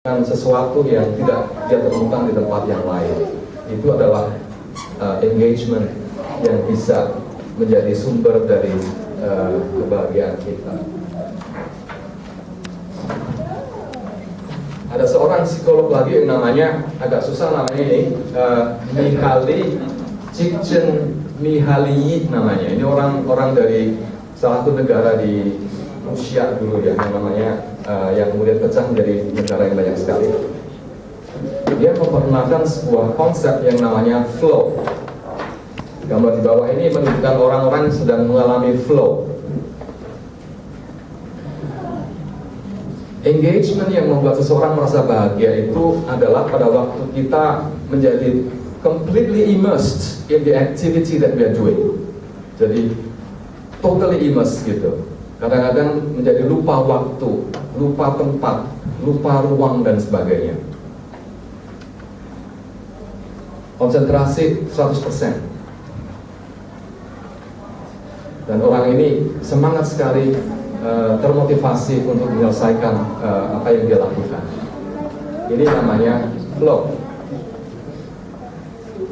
sesuatu yang tidak dia temukan di tempat yang lain. Itu adalah engagement yang bisa menjadi sumber dari kebahagiaan kita. Ada seorang psikolog lagi yang namanya, agak susah namanya ini, Mihaly Csikszentmihalyi namanya. Ini orang dari salah satu negara di Rusia dulu ya, yang namanya yang kemudian pecah menjadi negara yang banyak sekali. Dia memperkenalkan sebuah konsep yang namanya flow. Gambar di bawah ini menunjukkan orang-orang yang sedang mengalami flow. Engagement yang membuat seseorang merasa bahagia itu adalah pada waktu kita menjadi completely immersed in the activity that we are doing. Jadi totally immersed gitu. Kadang-kadang menjadi lupa waktu, lupa tempat, lupa ruang dan sebagainya. Konsentrasi 100%. Dan orang ini semangat sekali, termotivasi untuk menyelesaikan apa yang dia lakukan. Ini namanya flow.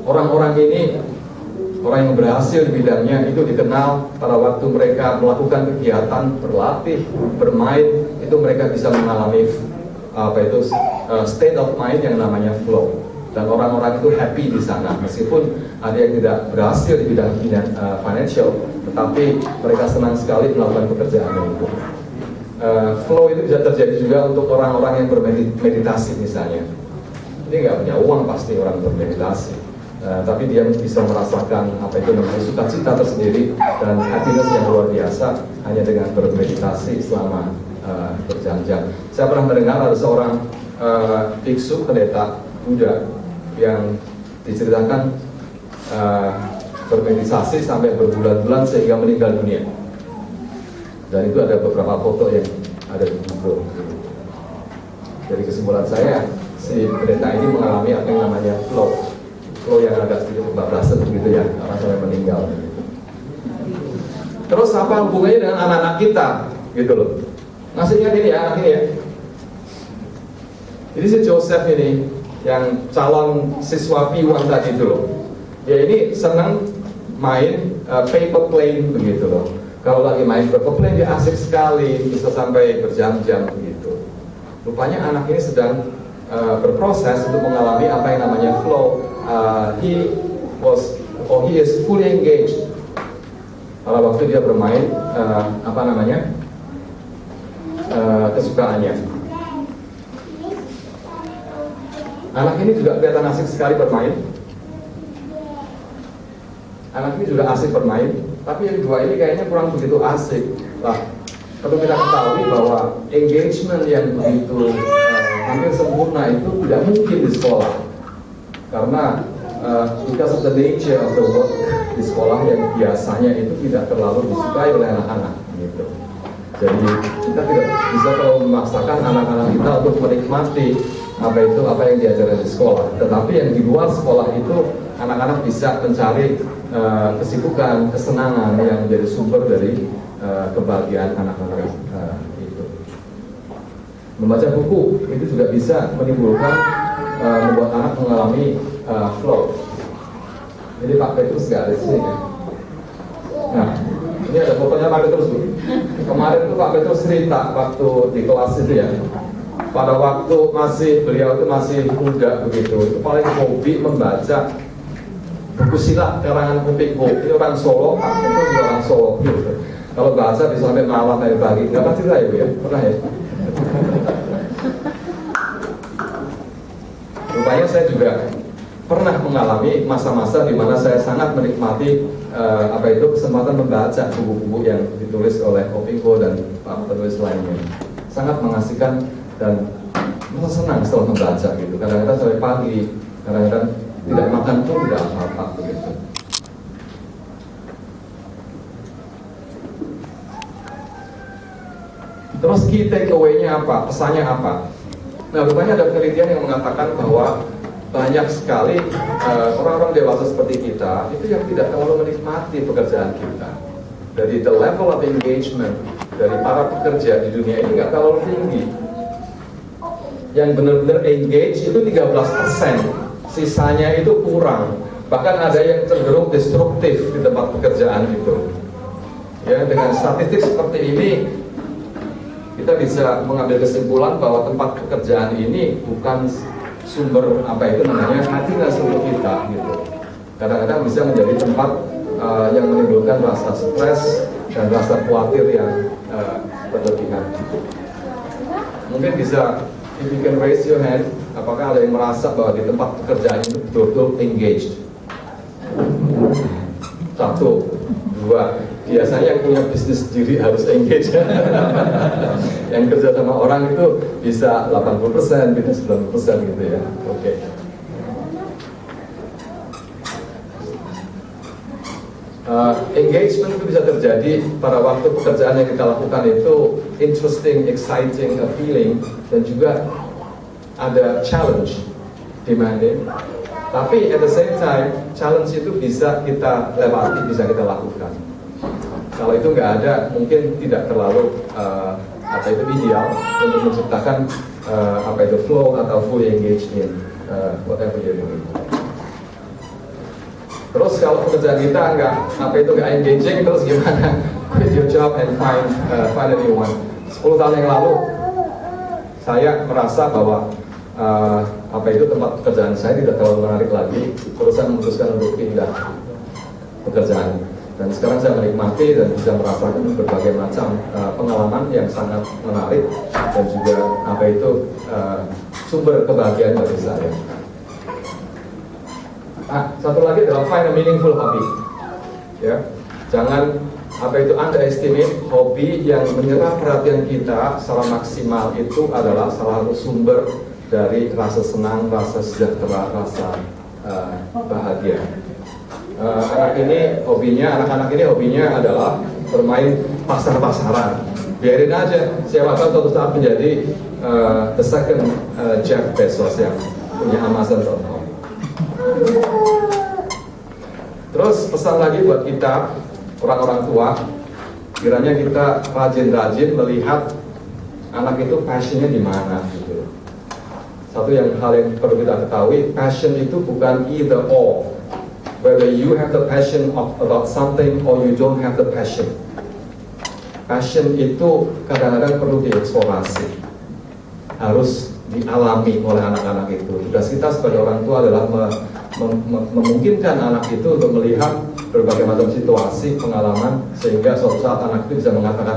Orang-orang ini, orang yang berhasil di bidangnya itu dikenal pada waktu mereka melakukan kegiatan berlatih, bermain, itu mereka bisa mengalami state of mind yang namanya flow. Dan orang-orang itu happy di sana, meskipun ada yang tidak berhasil di bidang financial, tetapi mereka senang sekali melakukan pekerjaan itu. Flow itu bisa terjadi juga untuk orang-orang yang bermeditasi misalnya. Ini nggak punya uang pasti orang bermeditasi. Tapi dia bisa merasakan apa itu namanya sukacita tersendiri dan happiness yang luar biasa hanya dengan bermeditasi selama berjam-jam. Saya pernah mendengar ada seorang biksu pendeta Buddha yang diceritakan bermeditasi sampai berbulan-bulan sehingga meninggal dunia. Dan itu ada beberapa foto yang ada di Google. Dari kesimpulan saya, si pendeta ini mengalami apa yang namanya flow yang agak sedikit kebablasan begitu ya, orang sampai meninggal. Terus apa hubungannya dengan anak-anak kita, gitu loh? Masih ingat ini ya, anak ini ya. Jadi si Joseph ini, yang calon siswa P1 tadi itu loh, dia ini senang main paper plane begitu loh. Kalau lagi main paper plane dia asik sekali, bisa sampai berjam-jam begitu. Rupanya anak ini sedang berproses untuk mengalami apa yang namanya flow. He is fully engaged pada waktu dia bermain kesukaannya. Anak ini juga kelihatan asik sekali bermain. Anak ini juga asik bermain, tapi yang dua ini kayaknya kurang begitu asik. Lah, perlu kita ketahui bahwa engagement yang begitu hampir sempurna itu tidak mungkin di sekolah. Karena because of the nature of the work di sekolah yang biasanya itu tidak terlalu disukai oleh anak-anak gitu. Jadi kita tidak bisa terlalu memaksakan anak-anak kita untuk menikmati apa yang diajarkan di sekolah. Tetapi yang di luar sekolah itu anak-anak bisa mencari kesibukan, kesenangan yang menjadi sumber dari kebahagiaan anak-anak itu. Membaca buku itu juga bisa menimbulkan membuat anak mengalami flow. Jadi Pak Petrus nggak ada di sini kan? Nah, ini ada fotonya Pak Petrus Bu. Kemarin tuh Pak Petrus cerita waktu di kelas itu ya. Pada waktu beliau itu masih muda begitu, itu paling hobi membaca buku silat karangan Kuping Bu. Ini orang Solo, Pak Petrus juga orang Solo gitu. Kalau bahasa bisa sampai malam dari pagi. Nggak pasti lah ya Bu ya? Pernah ya? Rupanya saya juga pernah mengalami masa-masa di mana saya sangat menikmati kesempatan membaca buku-buku yang ditulis oleh Opingho dan Pak penulis lainnya. Sangat mengasihkan dan merasa senang setelah membaca gitu. Kadang-kadang sampai pagi, kadang-kadang tidak makan pun tidak apa-apa begitu. Terus key takeaway-nya apa? Pesannya apa? Nah, rupanya ada penelitian yang mengatakan bahwa banyak sekali orang-orang dewasa seperti kita itu yang tidak terlalu menikmati pekerjaan kita. Jadi the level of engagement dari para pekerja di dunia ini nggak terlalu tinggi. yang benar-benar engage itu 13%, sisanya itu kurang. Bahkan ada yang cenderung destruktif di tempat pekerjaan itu. Ya, dengan statistik seperti ini, kita bisa mengambil kesimpulan bahwa tempat pekerjaan ini bukan sumber happiness untuk kita gitu. Kadang-kadang bisa menjadi tempat yang menimbulkan rasa stres dan rasa khawatir yang berlebihan. Mungkin bisa, if you can raise your hand, apakah ada yang merasa bahwa di tempat pekerjaan itu betul-betul engaged? 1, 2. Biasanya yang punya bisnis sendiri harus engage. Yang kerja sama orang itu bisa 80%, bisa 90% gitu ya. Oke. Engagement itu bisa terjadi pada waktu pekerjaan yang kita lakukan itu interesting, exciting, appealing, dan juga ada challenge, demanding. Tapi at the same time, challenge itu bisa kita lewati, bisa kita lakukan. Kalau itu nggak ada, mungkin tidak terlalu ideal untuk menciptakan flow atau fully engaged in whatever you're doing. Terus kalau pekerjaan kita nggak engaging, terus gimana? Quit your job and find a new one. 10 tahun yang lalu, saya merasa bahwa tempat pekerjaan saya tidak terlalu menarik lagi. Terus saya memutuskan untuk pindah pekerjaan. Dan sekarang saya menikmati dan bisa merasakan berbagai macam pengalaman yang sangat menarik dan juga sumber kebahagiaan bagi saya. Satu lagi adalah find a meaningful hobby. Ya, jangan underestimate hobi yang menyerap perhatian kita secara maksimal. Itu adalah salah satu sumber dari rasa senang, rasa sejahtera, rasa bahagia. Anak-anak ini hobinya adalah bermain pasar-pasaran. Biarin aja, siapa tahu suatu saat menjadi the second Jeff Bezos yang punya Amazon.com. Terus pesan lagi buat kita, orang-orang tua, kiranya kita rajin-rajin melihat anak itu passionnya di mana gitu. Hal yang perlu kita ketahui, passion itu bukan either or. Whether you have the passion about something or you don't have the passion. Passion itu kadang-kadang perlu dieksplorasi, harus dialami oleh anak-anak itu. Tugas kita sebagai orang tua adalah memungkinkan anak itu untuk melihat berbagai macam situasi, pengalaman, sehingga suatu saat anak itu bisa mengatakan,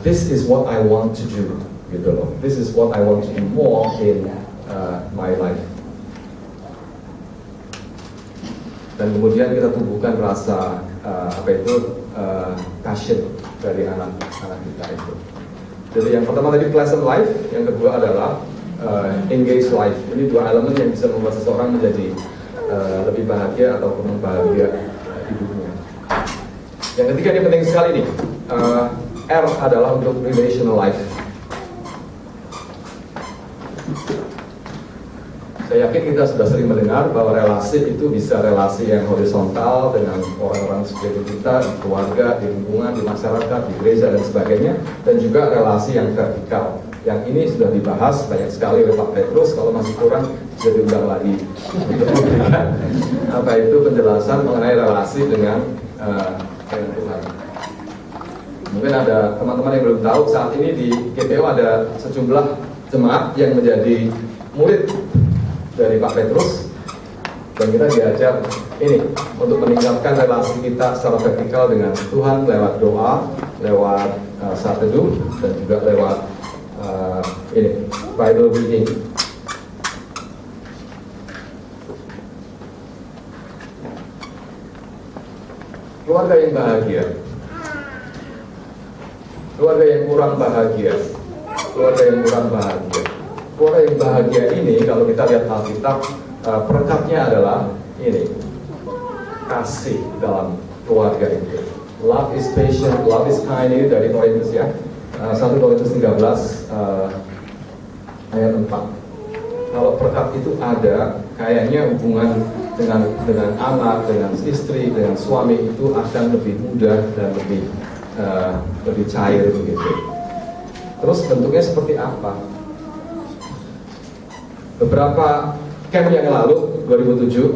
this is what I want to do, gitu loh. This is what I want to do more in my life. Dan kemudian kita tumbuhkan rasa passion dari anak-anak kita itu. Jadi yang pertama tadi pleasant life, yang kedua adalah engaged life. Ini dua elemen yang bisa membuat seseorang menjadi lebih bahagia ataupun bahagia hidupnya. Yang ketiga ini penting sekali nih, R adalah untuk relational life. Saya yakin kita sudah sering mendengar bahwa relasi itu bisa relasi yang horizontal dengan orang-orang sekitar kita, di keluarga, di lingkungan, di masyarakat, di gereja dan sebagainya, dan juga relasi yang vertikal. Yang ini sudah dibahas banyak sekali oleh Pak Petrus. Kalau masih kurang bisa diundang lagi untuk memberikan penjelasan mengenai relasi dengan Tuhan. Mungkin ada teman-teman yang belum tahu, saat ini di GPO ada sejumlah jemaat yang menjadi murid dari Pak Petrus, dan kita diajar ini untuk meningkatkan relasi kita secara vertikal dengan Tuhan lewat doa, lewat saat teduh, dan juga lewat Bible reading. Keluarga yang bahagia, keluarga yang kurang bahagia, keluarga yang kurang bahagia. Keluarga yang bahagia ini, kalau kita lihat Alkitab, perekatnya adalah ini, kasih dalam keluarga itu. Love is patient, love is kind, ini dari Korintus ya. 1 Korintus 13 ayat 4. Kalau perekat itu ada, kayaknya hubungan dengan anak, dengan istri, dengan suami itu akan lebih mudah dan lebih cair begitu. Terus bentuknya seperti apa? beberapa camp yang lalu 2007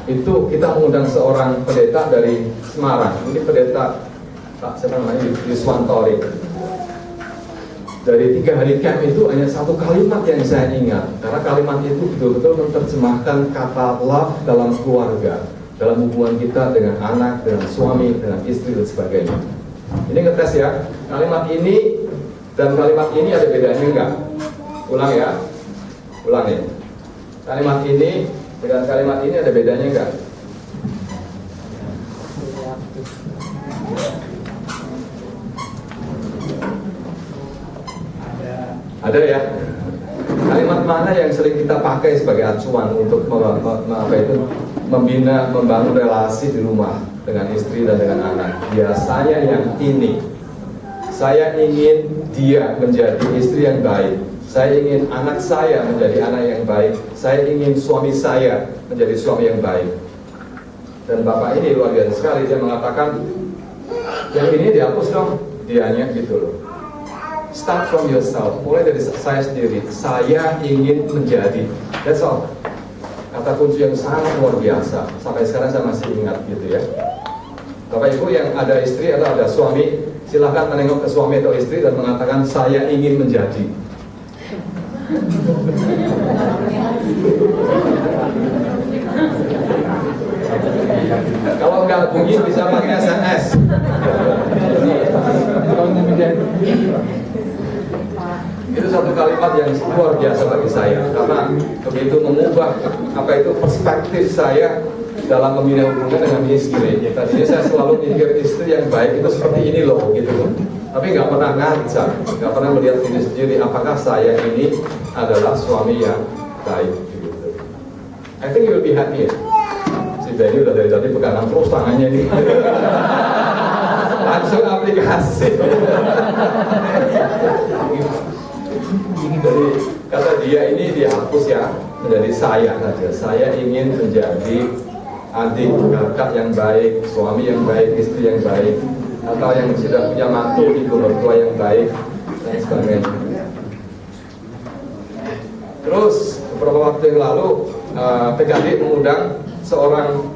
itu kita mengundang seorang pendeta dari Semarang. Ini pendeta siapa namanya, Yuswantori. Dari 3 hari camp itu hanya satu kalimat yang saya ingat, karena kalimat itu betul-betul menerjemahkan kata love dalam keluarga, dalam hubungan kita dengan anak, dengan suami, dengan istri dan sebagainya. Ini ngetes ya, kalimat ini dan kalimat ini ada bedanya enggak? Ulang ya, ulang nih. Kalimat ini dengan kalimat ini ada bedanya enggak? Ada ya. Kalimat mana yang sering kita pakai sebagai acuan untuk membina, membangun relasi di rumah dengan istri dan dengan anak? Biasanya yang ini. Saya ingin dia menjadi istri yang baik. Saya ingin anak saya menjadi anak yang baik. Saya ingin suami saya menjadi suami yang baik. Dan Bapak ini luar biasa sekali, dia mengatakan yang ini dihapus dong, dianya gitu loh. Start from yourself, mulai dari saya sendiri. Saya ingin menjadi. That's all. Kata kunci yang sangat luar biasa. Sampai sekarang saya masih ingat gitu ya. Bapak Ibu yang ada istri atau ada suami, silahkan menengok ke suami atau istri dan mengatakan saya ingin menjadi. Kalau nggak bunyi bisa pakai SMS. Itu satu kalimat yang luar biasa bagi saya, karena begitu mengubah perspektif saya dalam membina hubungan dengan istri. Tadinya saya selalu mikir istri yang baik itu seperti ini loh gitu, tapi nggak pernah ngaca, nggak pernah melihat diri sendiri apakah saya ini adalah suami yang baik gitu. I think you will be happy. Si Benny udah dari tadi pegangan terus tangannya ini. Langsung aplikasi. Jadi kata dia ini dihapus ya, menjadi saya saja. Saya ingin menjadi adik, kakak yang baik, suami yang baik, istri yang baik, atau yang sudah punya mantu, ibu mertua yang baik dan sebagainya. Terus beberapa waktu yang lalu PKD mengundang seorang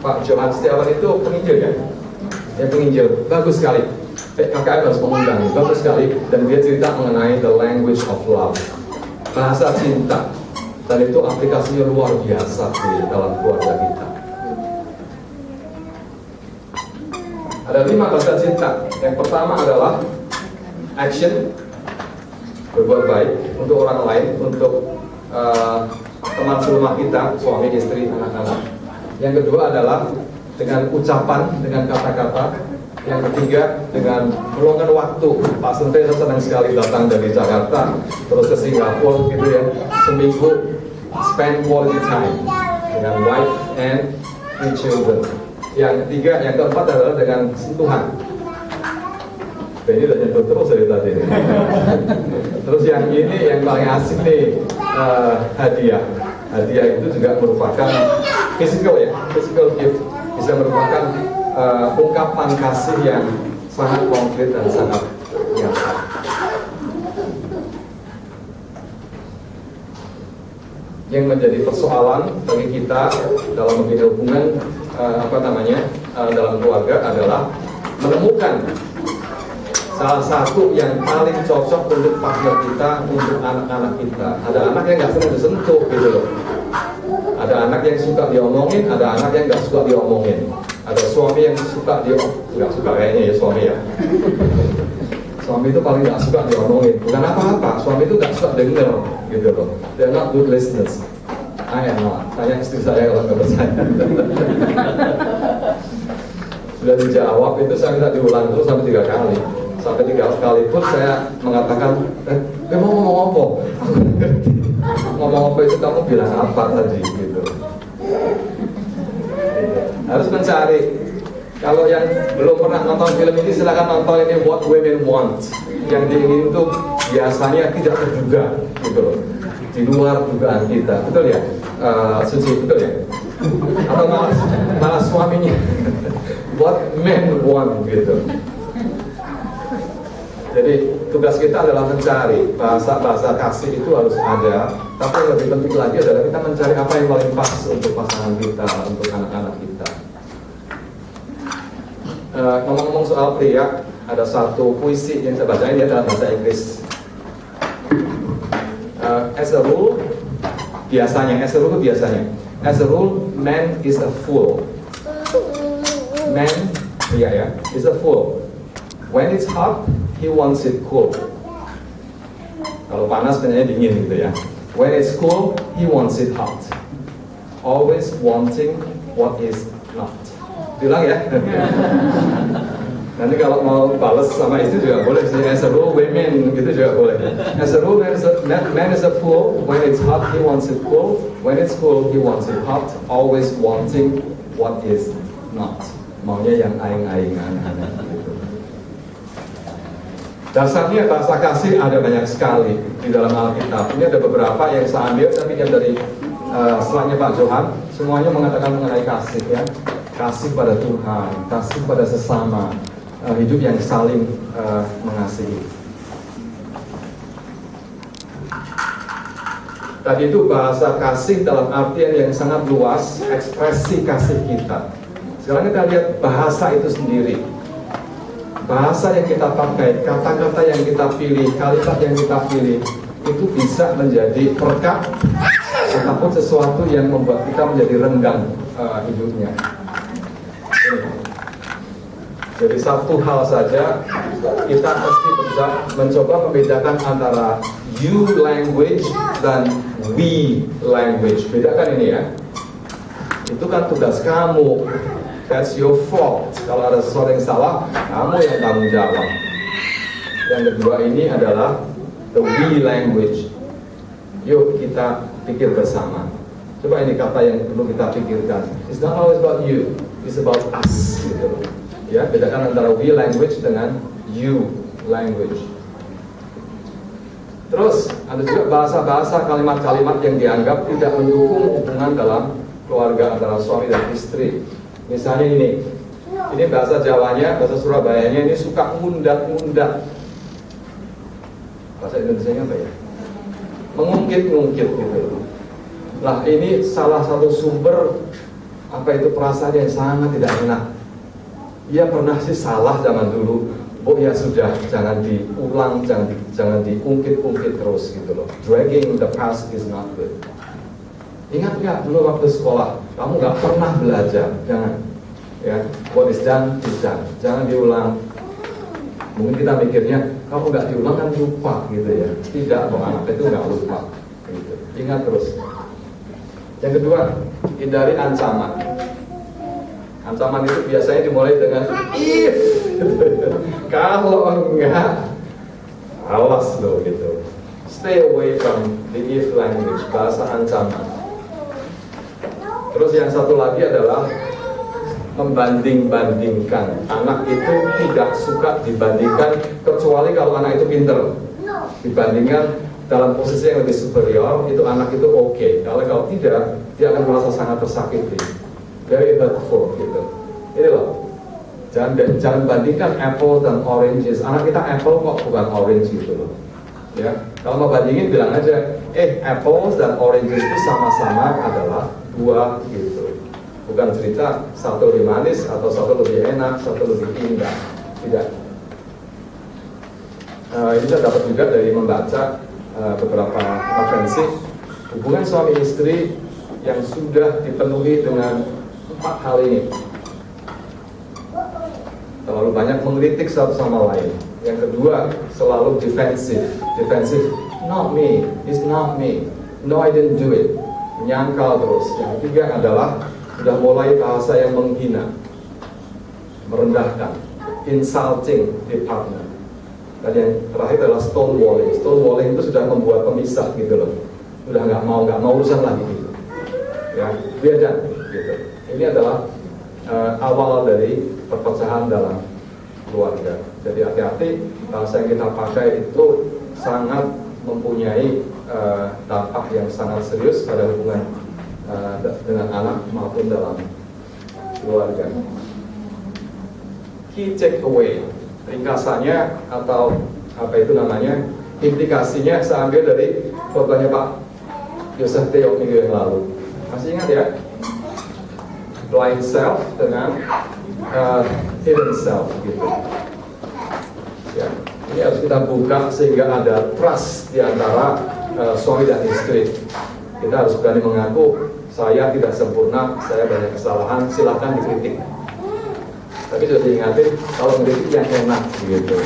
Pak Johan Setiawan, itu penginjil ya, penginjil bagus sekali. KKM harus mengundang, bagus sekali, dan dia cerita mengenai the language of love, bahasa cinta, dan itu aplikasinya luar biasa di dalam keluarga kita. Ada 5 bahasa cinta. Yang pertama adalah action, berbuat baik untuk orang lain, untuk teman serumah kita, suami, istri, anak-anak. Yang kedua adalah dengan ucapan, dengan kata-kata. Yang ketiga dengan meluangkan waktu. Pak Sente senang sekali datang dari Jakarta terus ke Singapura gitu ya, seminggu spend quality time dengan wife and 3 children. Yang ketiga, yang keempat adalah dengan sentuhan. Ini udah nyentuh terus dari tadi. Terus yang ini yang paling asik nih, hadiah. Hadiah itu juga merupakan physical gift, bisa merupakan ungkapan kasih yang sangat konkret dan sangat nyata. Yang menjadi persoalan bagi kita dalam membina hubungan dalam keluarga adalah menemukan salah satu yang paling cocok untuk partner kita, untuk anak-anak kita. Ada anak yang nggak senang disentuh gitu loh. Ada anak yang suka diomongin, ada anak yang nggak suka diomongin. Ada suami yang suka nggak suka kayaknya ya suami ya. Suami itu paling nggak suka diomongin. Bukan apa-apa, suami itu nggak suka denger gitu loh. They're not good listeners. Tanya istri saya kalau nggak percaya. Sudah dijawab itu saya minta diulang terus sampai 3 kali. Sampai 3 kali pun saya mengatakan, mau ngomong apa? Ngomong apa itu kamu bilang apa tadi gitu. Harus mencari. Kalau yang belum pernah nonton film ini, silakan nonton ini What Women Want. Yang diingin itu biasanya tidak terduga gitu loh, di luar dugaan kita, betul ya? Suci, betul ya? Atau malah suaminya What Men Want gitu. Jadi tugas kita adalah mencari bahasa kasih itu harus ada. Tapi yang lebih penting lagi adalah kita mencari apa yang paling pas untuk pasangan kita, untuk anak-anak kita. Ngomong-ngomong soal pria, ada satu puisi yang saya bacain ya dalam bahasa Inggris. As a rule, man is a fool. Man, is a fool. When it's hot, he wants it cool. Kalau panas, sebenarnya dingin gitu ya. When it's cool, he wants it hot. Always wanting what is not. Bilang ya. Nanti kalau mau balas sama istri juga boleh sih. As a rule, women gitu juga boleh. As a rule, man is a fool. When it's hot, he wants it cool. When it's cool, he wants it hot. Always wanting what is not. Maunya yang aing-aingan. Gitu. Dasarnya bahasa kasih ada banyak sekali di dalam Alkitab. Ini ada beberapa yang saya ambil, saya pinjam dari slide-nya Pak Johan. Semuanya mengatakan mengenai kasih ya. Kasih pada Tuhan, kasih pada sesama, hidup yang saling mengasihi. Tadi itu bahasa kasih dalam artian yang sangat luas, ekspresi kasih kita. Sekarang kita lihat bahasa itu sendiri. Bahasa yang kita pakai, kata-kata yang kita pilih, kalimat yang kita pilih, itu bisa menjadi perkat ataupun sesuatu yang membuat kita menjadi renggang hidupnya. Jadi satu hal saja, kita mesti bisa mencoba membedakan antara you language dan we language. Bedakan ini ya. Itu kan tugas kamu. That's your fault. Kalau ada sesuatu yang salah, kamu yang tanggung jawab. Yang kedua ini adalah the we language. Yuk kita pikir bersama. Coba ini kata yang perlu kita pikirkan. It's not always about you, it's about us. Gitu. Ya, bedakan antara we language dengan you language. Terus ada juga bahasa-bahasa kalimat-kalimat yang dianggap tidak mendukung hubungan dalam keluarga antara suami dan istri. Misalnya ini bahasa Jawanya, bahasa Surabayanya ini suka ngundat-ngundat. Bahasa Indonesianya apa ya? Mengungkit-ungkit gitu. Nah ini salah satu sumber apa itu perasaan yang sangat tidak enak. Ia pernah sih salah zaman dulu. Oh ya sudah, jangan diulang, jangan diungkit-ungkit terus gitu loh. Dragging the past is not good. Ingat nggak dulu waktu sekolah, kamu nggak pernah belajar, jangan. Ya, what is done is done. Jangan diulang. Mungkin kita mikirnya, kamu nggak diulang kan lupa gitu ya. Tidak, anak itu nggak lupa. Gitu. Ingat terus. Yang kedua, hindari ancaman. Ancaman itu biasanya dimulai dengan if. Kalau enggak, awas loh gitu. Stay away from the if language, bahasa ancaman. Terus yang satu lagi adalah membanding-bandingkan. Anak itu tidak suka dibandingkan, kecuali kalau anak itu pinter. Dibandingkan dalam posisi yang lebih superior, itu anak itu oke. Kalau tidak, dia akan merasa sangat tersakiti. Very hurtful gitu. Ini loh, jangan bandingkan apple dan oranges. Anak kita apple kok bukan orange gitu loh. Ya, kalau mau bandingin bilang aja, apples dan oranges itu sama-sama adalah buah gitu. Bukan cerita satu lebih manis atau satu lebih enak, satu lebih indah. Tidak. Ini saya dapat juga dari membaca beberapa referensi hubungan suami istri yang sudah dipenuhi dengan 4 hal ini. Terlalu banyak mengkritik satu sama lain. Yang kedua, selalu defensif. Not me, it's not me. No, I didn't do it. Menyangkal terus. Yang ketiga adalah sudah mulai bahasa yang menghina, merendahkan, insulting the partner. Dan yang terakhir adalah stonewalling. Stonewalling itu sudah membuat pemisah gitu loh. Sudah nggak mau urusan lagi gitu. Ya, beda gitu. Ini adalah awal dari perpecahan dalam keluarga. Jadi hati-hati, bahasa yang kita pakai itu sangat mempunyai dampak yang sangat serius pada hubungan dengan anak maupun dalam keluarga. Key takeaway, ringkasannya atau apa itu namanya, implikasinya saya ambil dari khotbahnya Pak Yosef Theo minggu yang lalu. Masih ingat ya? Blind self dengan hidden self gitu. Ya, ini harus kita buka sehingga ada trust di antara suami dan istri. Kita harus berani mengaku, saya tidak sempurna, saya banyak kesalahan, silahkan dikritik. Tapi sudah diingatin, kalau kritik yang enak gitu.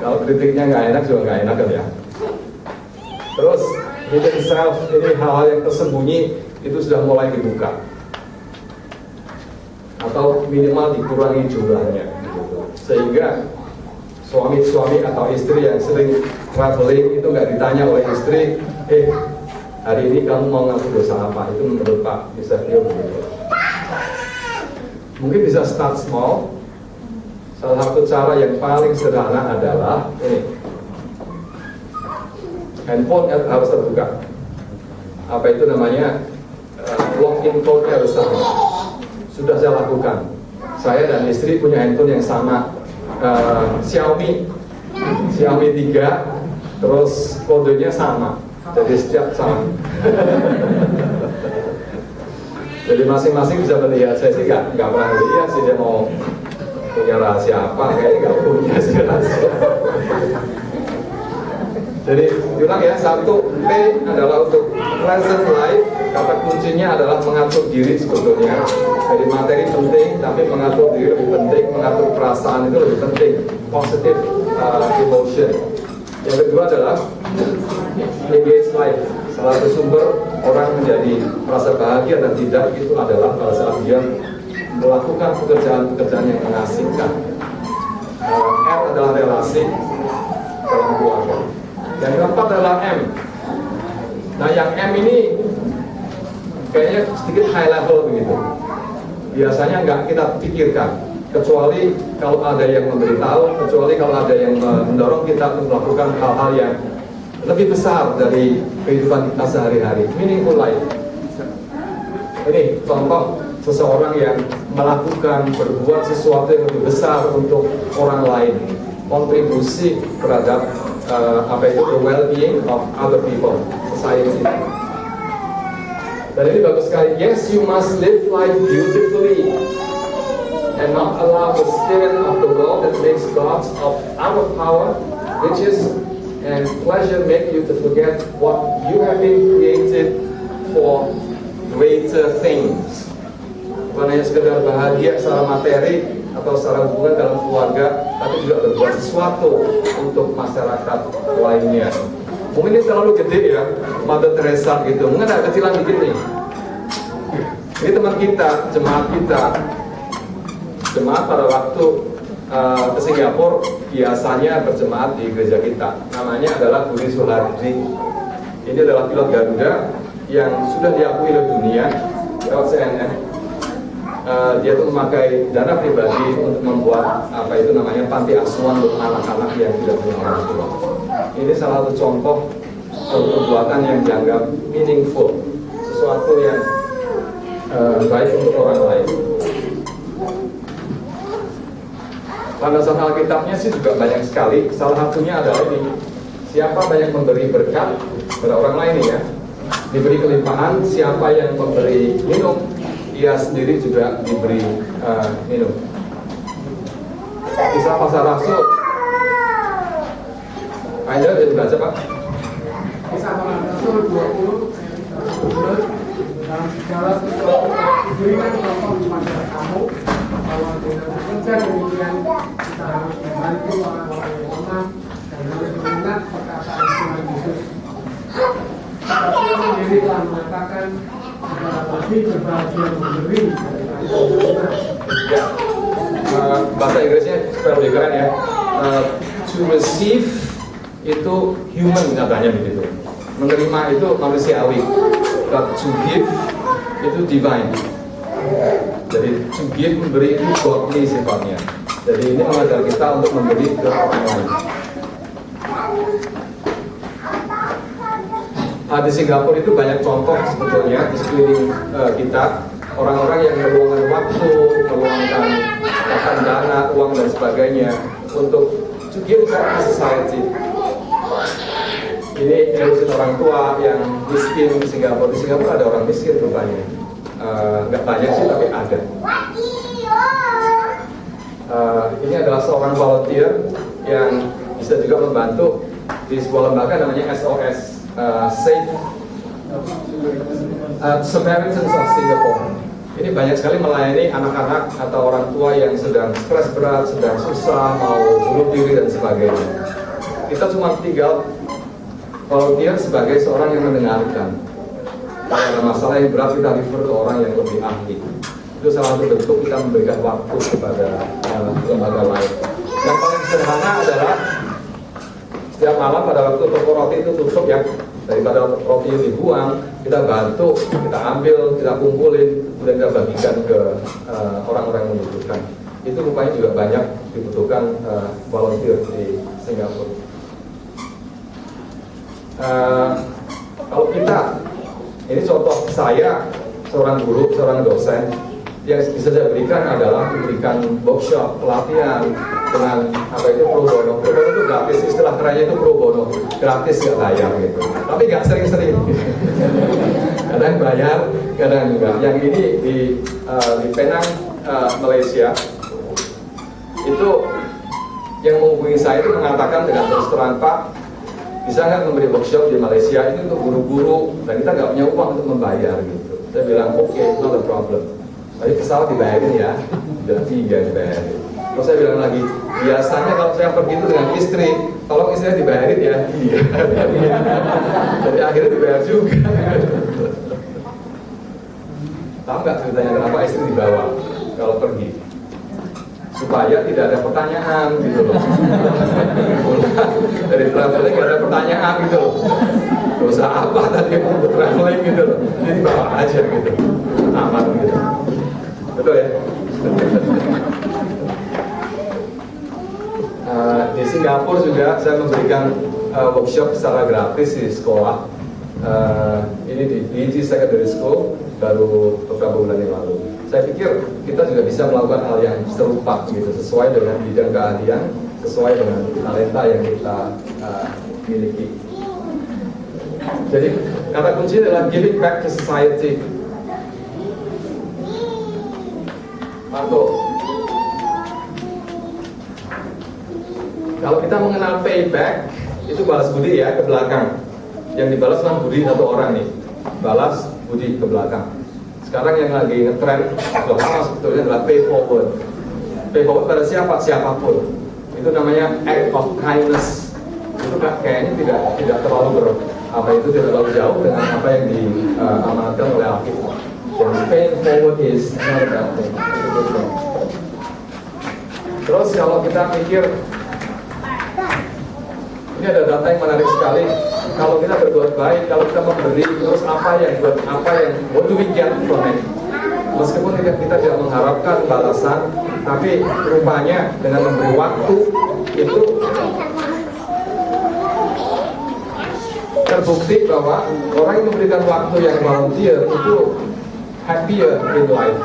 Kalau kritiknya nggak enak juga nggak enak kan ya. Terus hidden self, ini hal-hal yang tersembunyi itu sudah mulai dibuka, atau minimal dikurangi jumlahnya gitu. Sehingga suami-suami atau istri yang sering traveling itu nggak ditanya oleh istri, hari ini kamu mau ngaku dosa apa? Itu menurut Pak Yosef Theo begitu. Mungkin bisa start small. Salah satu cara yang paling sederhana adalah ini, handphone harus terbuka. Apa itu namanya, login code-nya harus sama. Sudah saya lakukan. Saya dan istri punya handphone yang sama, Xiaomi 3, terus kodenya sama. Jadi setiap sama. Jadi masing-masing bisa melihat. Saya sih nggak pernah lihat sih dia mau punya rahasia apa, kayaknya nggak punya sih rahasia. Jadi ulang ya, 1 P adalah untuk pleasant life. Kata kuncinya adalah mengatur diri sebetulnya. Jadi materi penting, tapi mengatur diri lebih penting, mengatur perasaan itu lebih penting. Positive emotion. Yang kedua adalah engage life. Salah satu sumber orang menjadi merasa bahagia dan tidak itu adalah pada saat dia melakukan pekerjaan-pekerjaan yang mengasihkan. R adalah relasi dalam keluarga. Yang keempat adalah M. Nah yang M ini kayaknya sedikit high level begitu. Biasanya nggak kita pikirkan, kecuali kalau ada yang memberitahu, kecuali kalau ada yang mendorong kita untuk melakukan hal-hal yang lebih besar dari kehidupan kita sehari-hari. Meaningful life. Ini contoh seseorang yang melakukan, berbuat sesuatu yang lebih besar untuk orang lain, kontribusi terhadap apa itu, the well-being of other people, society. Dan ini bagus sekali. Yes, you must live life beautifully and not allow the spirit of the world that makes gods of our power, riches, and pleasure make you to forget what you have been created for, greater things. Bukan hanya sekedar bahagia secara materi atau secara hubungan dalam keluarga, tapi juga berbuat sesuatu untuk masyarakat lainnya. Mungkin ini terlalu gede ya, Mother Teresa gitu. Mungkin ada kecilan dikit nih. Ini teman kita, jemaat pada waktu ke Singapura biasanya berjemaat di gereja kita. Namanya adalah Budi Suhardi. Ini adalah pilot Garuda yang sudah diakui oleh dunia lewat CNN. Dia tuh memakai dana pribadi untuk membuat apa itu namanya panti asuhan untuk anak-anak yang tidak punya orang tua. Ini salah satu contoh perbuatan yang dianggap meaningful, sesuatu yang baik untuk orang lain. Landasan Alkitabnya sih juga banyak sekali. Salah satunya adalah ini, siapa banyak memberi berkat pada orang lain ya, diberi kelimpahan. Siapa yang memberi minum, ia sendiri juga diberi minum. Kisah Para Rasul. Ayo jadi baca Pak. Kisah Para Rasul 20 dalam segala sesuatu berikan contoh kepada kamu bahwa dengan bekerja demikian kita harus membantu orang-orang yang lemah dan harus mengingat perkataan Tuhan Yesus. Rasul sendiri telah mengatakan adalah lebih berbahagia memberi daripada menerima. Ya, bahasa Inggrisnya supaya lebih keren ya. To receive itu human katanya begitu. Menerima itu manusiawi. But to give itu divine. Jadi to give, memberi itu godly sifatnya. Jadi ini mengajar kita untuk memberi ke orang lain. Di Singapura itu banyak contoh sebetulnya di sekeliling kita, orang-orang yang meluangkan waktu, meluangkan bahkan dana, uang dan sebagainya untuk to give back to society. Ini ngurusin orang tua yang miskin di Singapura. Di Singapura ada orang miskin rupanya. Nggak banyak sih, tapi ada. Ini adalah seorang volunteer yang bisa juga membantu di sebuah lembaga namanya SOS, Save Samaritans of Singapore. Ini banyak sekali melayani anak-anak atau orang tua yang sedang stres berat, sedang susah, mau bunuh diri dan sebagainya. Kita cuma tinggal volunteer sebagai seorang yang mendengarkan. Kalau ada masalah yang berat, kita refer ke orang yang lebih ahli. Itu salah satu bentuk kita memberikan waktu kepada lembaga lain. Yang paling sederhana adalah setiap malam pada waktu toko roti itu tutup ya, daripada roti yang dibuang, kita bantu, kita ambil, kita kumpulin, kemudian kita bagikan ke orang-orang yang membutuhkan. Itu rupanya juga banyak dibutuhkan volunteer di Singapura. Kalau kita, ini contoh saya, seorang guru, seorang dosen, yang bisa saya berikan adalah memberikan workshop, pelatihan dengan apa itu pro bono. Pro bono itu gratis, istilah kerennya itu pro bono, gratis nggak bayar gitu. Tapi nggak sering-sering. Kadang bayar, kadang enggak. Yang ini di Penang, Malaysia, itu yang menghubungi saya itu mengatakan dengan terus terang, Pak, bisa nggak memberi workshop di Malaysia ini untuk guru-guru dan kita nggak punya uang untuk membayar gitu. Saya bilang oke, not a problem. Tapi pesawat dibayarin ya, bilang 3 dibayarin. Terus saya bilang lagi, biasanya kalau saya pergi itu dengan istri, tolong istrinya dibayarin ya. Iya. Jadi akhirnya dibayar juga. Tahu nggak ceritanya kenapa istri dibawa kalau pergi? Supaya tidak ada pertanyaan gitu loh. Dari traveling nggak ada pertanyaan gitu loh. Dosa apa tadi untuk traveling gitu loh. Jadi bawa aja gitu, aman gitu. Betul ya? Di Singapura juga saya memberikan workshop secara gratis di sekolah. Ini di BG Secondary School baru beberapa bulan yang lalu. Saya pikir kita juga bisa melakukan hal yang serupa gitu, sesuai dengan bidang keahlian, sesuai dengan talenta yang kita miliki. Jadi kata kunci adalah giving back to society. Mantuk. Kalau kita mengenal payback, itu balas budi ya, ke belakang. Yang dibalas kan budi satu orang nih, balas budi ke belakang. Sekarang yang lagi ngetrend sebetulnya adalah pay forward. Pay forward pada siapapun. Itu namanya act of kindness. Itu kayaknya tidak terlalu tidak terlalu jauh dengan apa yang diamanatkan oleh Alkitab. Dan pay forward is not a bad thing. Terus kalau kita pikir, ini ada data yang menarik sekali. Kalau kita berbuat baik, kalau kita memberi, terus what do we get from it? Meskipun kita tidak mengharapkan balasan, tapi rupanya dengan memberi waktu itu terbukti bahwa orang yang memberikan waktu yang volunteer itu happier in life.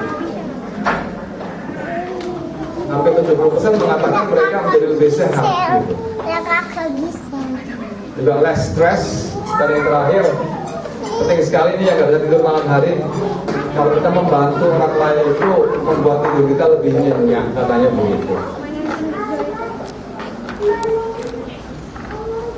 Hampir 70% mengatakan mereka menjadi lebih sehat gitu. Juga less stress. Dan yang terakhir, penting sekali ini yang nggak bisa tidur malam hari. Kalau kita membantu orang lain itu membuat tidur kita lebih nyenyak, katanya begitu.